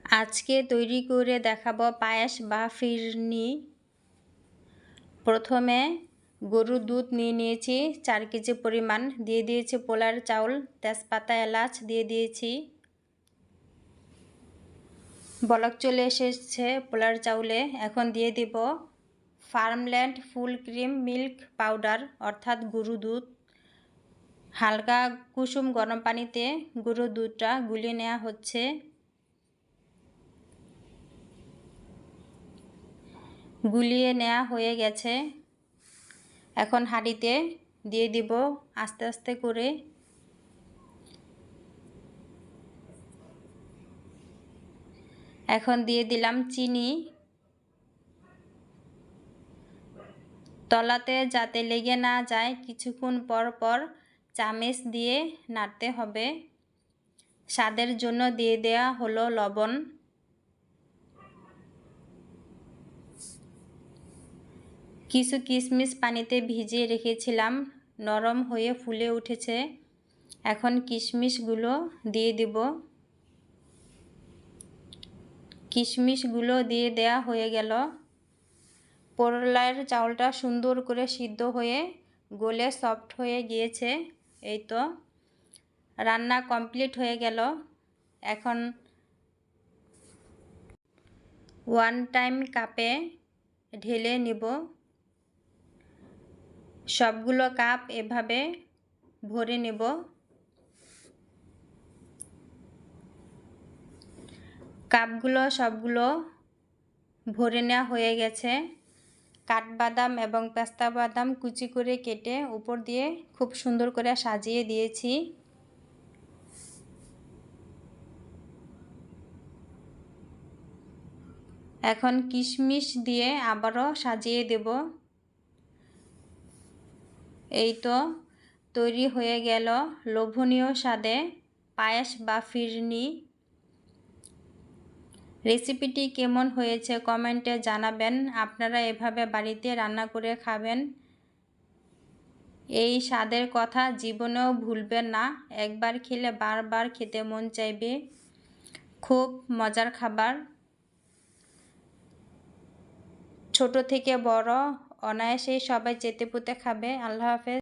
আজকে তৈরি করে দেখাবো পায়েস বা ফিরনি। প্রথমে গরুর দুধ নিয়ে নিয়েছি 4 কেজি পরিমাণ, দিয়ে দিয়েছি পোলার চাউল, তেজপাতা, এলাচ দিয়ে দিয়েছি। বলক চলে এসেছে পোলার চাউলে। এখন দিয়ে দিব farmland full cream milk powder অর্থাৎ গরু দুধ। হালকা কুসুম গরম পানিতে গরুর দুধটা গুলিয়ে নেওয়া হচ্ছে। গুলিয়ে নেওয়া হয়ে গেছে। এখন হাঁড়িতে দিয়ে দিব আস্তে আস্তে করে। এখন দিয়ে দিলাম চিনি। তলাতে যাতে লেগে না যায় কিছুক্ষণ পর পর চামচ দিয়ে নাড়তে হবে। স্বাদের জন্য দিয়ে দেওয়া হলো লবণ। কিছু কিশমিশ পানিতে ভিজিয়ে রেখেছিলাম, নরম হয়ে ফুলে উঠেছে। এখন কিশমিশগুলো দিয়ে দিব। কিশমিশগুলো দিয়ে দেওয়া হয়ে গেল। পোলার চাউলটা সুন্দর করে সিদ্ধ হয়ে গলে সফট হয়ে গিয়েছে। এই তো রান্না কমপ্লিট হয়ে গেল। এখন 1 টাইম কাপে ঢেলে নিব। সবগুলো কাপ এভাবে ভরে নেব। কাপগুলো সবগুলো ভরে নেওয়া হয়ে গেছে। কাঠবাদাম এবং পেস্তা বাদাম কুচি করে কেটে উপর দিয়ে খুব সুন্দর করে সাজিয়ে দিয়েছি। এখন কিশমিশ দিয়ে আবারও সাজিয়ে দেব। এই তো তৈরি হয়ে গেল লোভনীয় স্বাদে পায়েস বা ফিরনি। রেসিপিটি কেমন হয়েছে কমেন্টে জানাবেন। আপনারা এভাবে বাড়িতে রান্না করে খাবেন। এই স্বাদের কথা জীবনেও ভুলবেন না। একবার খেলে বারবার খেতে মন চাইবে। খুব মজার খাবার। ছোট থেকে বড় অনায়াসেই সবাই চেটেপুটে খাবে। আল্লাহ হাফেজ।